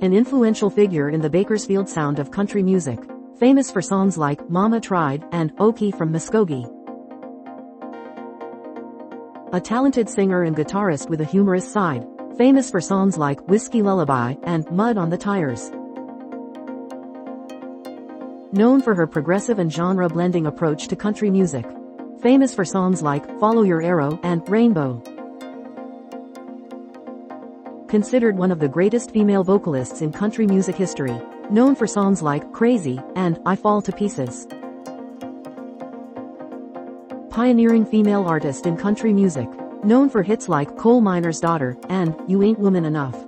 An influential figure in the Bakersfield sound of country music, famous for songs like Mama Tried and Okie from Muskogee. A talented singer and guitarist with a humorous side, famous for songs like Whiskey Lullaby and Mud on the Tires. Known for her progressive and genre-blending approach to country music. Famous for songs like Follow Your Arrow and Rainbow. Considered one of the greatest female vocalists in country music history. Known for songs like Crazy and I Fall to Pieces. Pioneering female artist in country music. Known for hits like Coal Miner's Daughter and You Ain't Woman Enough.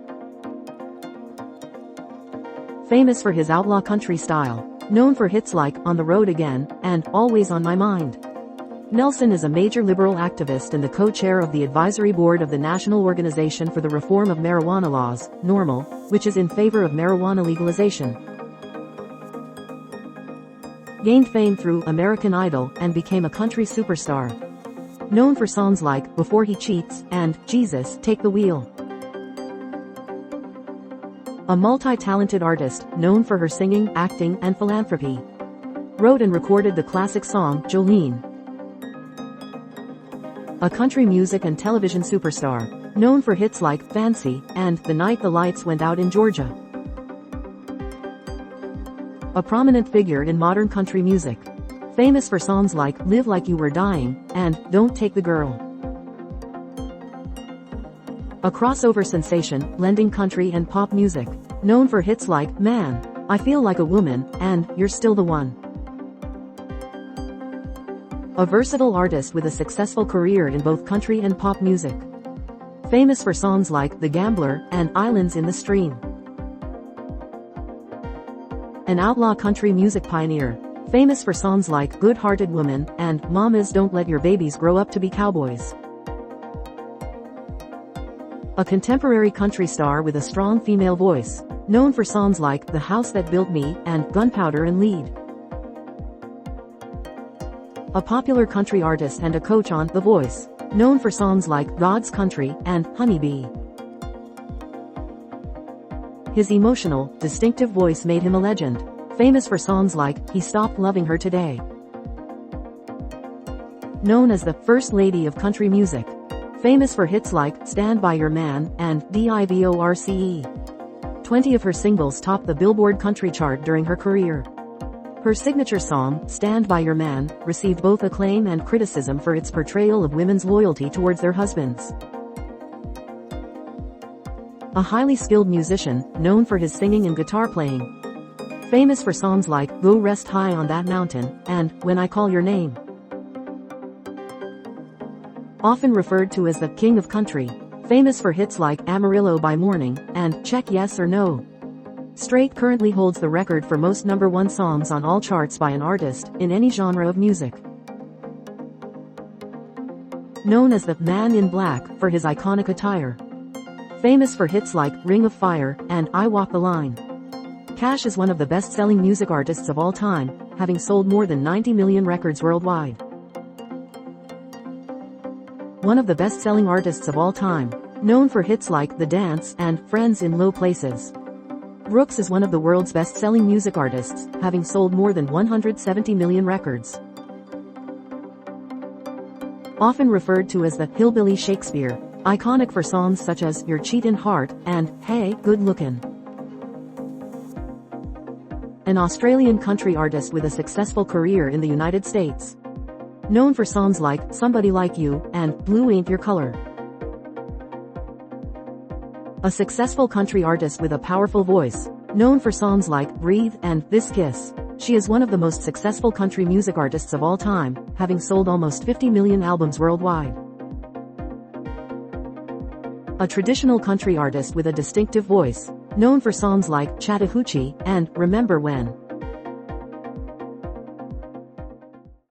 Famous for his outlaw country style. Known for hits like On the Road Again and Always on My Mind. Nelson is a major liberal activist and the co-chair of the advisory board of the National Organization for the Reform of Marijuana Laws, NORML, which is in favor of marijuana legalization. Gained fame through American Idol and became a country superstar. Known for songs like Before He Cheats and Jesus, Take the Wheel. A multi-talented artist, known for her singing, acting, and philanthropy. Wrote and recorded the classic song, Jolene. A country music and television superstar, known for hits like Fancy and The Night the Lights Went Out in Georgia. A prominent figure in modern country music. Famous for songs like Live Like You Were Dying and Don't Take the Girl. A crossover sensation, blending country and pop music. Known for hits like Man, I Feel Like a Woman, and You're Still the One. A versatile artist with a successful career in both country and pop music. Famous for songs like The Gambler and Islands in the Stream. An outlaw country music pioneer. Famous for songs like Good-Hearted Woman and Mamas Don't Let Your Babies Grow Up to Be Cowboys. A contemporary country star with a strong female voice, known for songs like The House That Built Me and Gunpowder and Lead. A popular country artist and a coach on The Voice, known for songs like God's Country and Honeybee. His emotional, distinctive voice made him a legend, famous for songs like He Stopped Loving Her Today. Known as the First Lady of Country Music. Famous for hits like Stand By Your Man and Divorce. 20 of her singles topped the Billboard country chart during her career. Her signature song, Stand By Your Man, received both acclaim and criticism for its portrayal of women's loyalty towards their husbands. A highly skilled musician, known for his singing and guitar playing. Famous for songs like Go Rest High on That Mountain and When I Call Your Name. Often referred to as the King of Country. Famous for hits like Amarillo by Morning and Check Yes or No. Strait currently holds the record for most #1 songs on all charts by an artist in any genre of music. Known as the Man in Black for his iconic attire. Famous for hits like Ring of Fire and I Walk the Line. Cash is one of the best-selling music artists of all time, having sold more than 90 million records worldwide. One of the best-selling artists of all time, known for hits like The Dance and Friends in Low Places. Brooks is one of the world's best-selling music artists, having sold more than 170 million records. Often referred to as the Hillbilly Shakespeare, iconic for songs such as Your Cheatin' Heart and Hey, Good Lookin'. An Australian country artist with a successful career in the United States. Known for songs like Somebody Like You and Blue Ain't Your Color. A successful country artist with a powerful voice, known for songs like Breathe and This Kiss. She is one of the most successful country music artists of all time, having sold almost 50 million albums worldwide. A traditional country artist with a distinctive voice, known for songs like Chattahoochee and Remember When.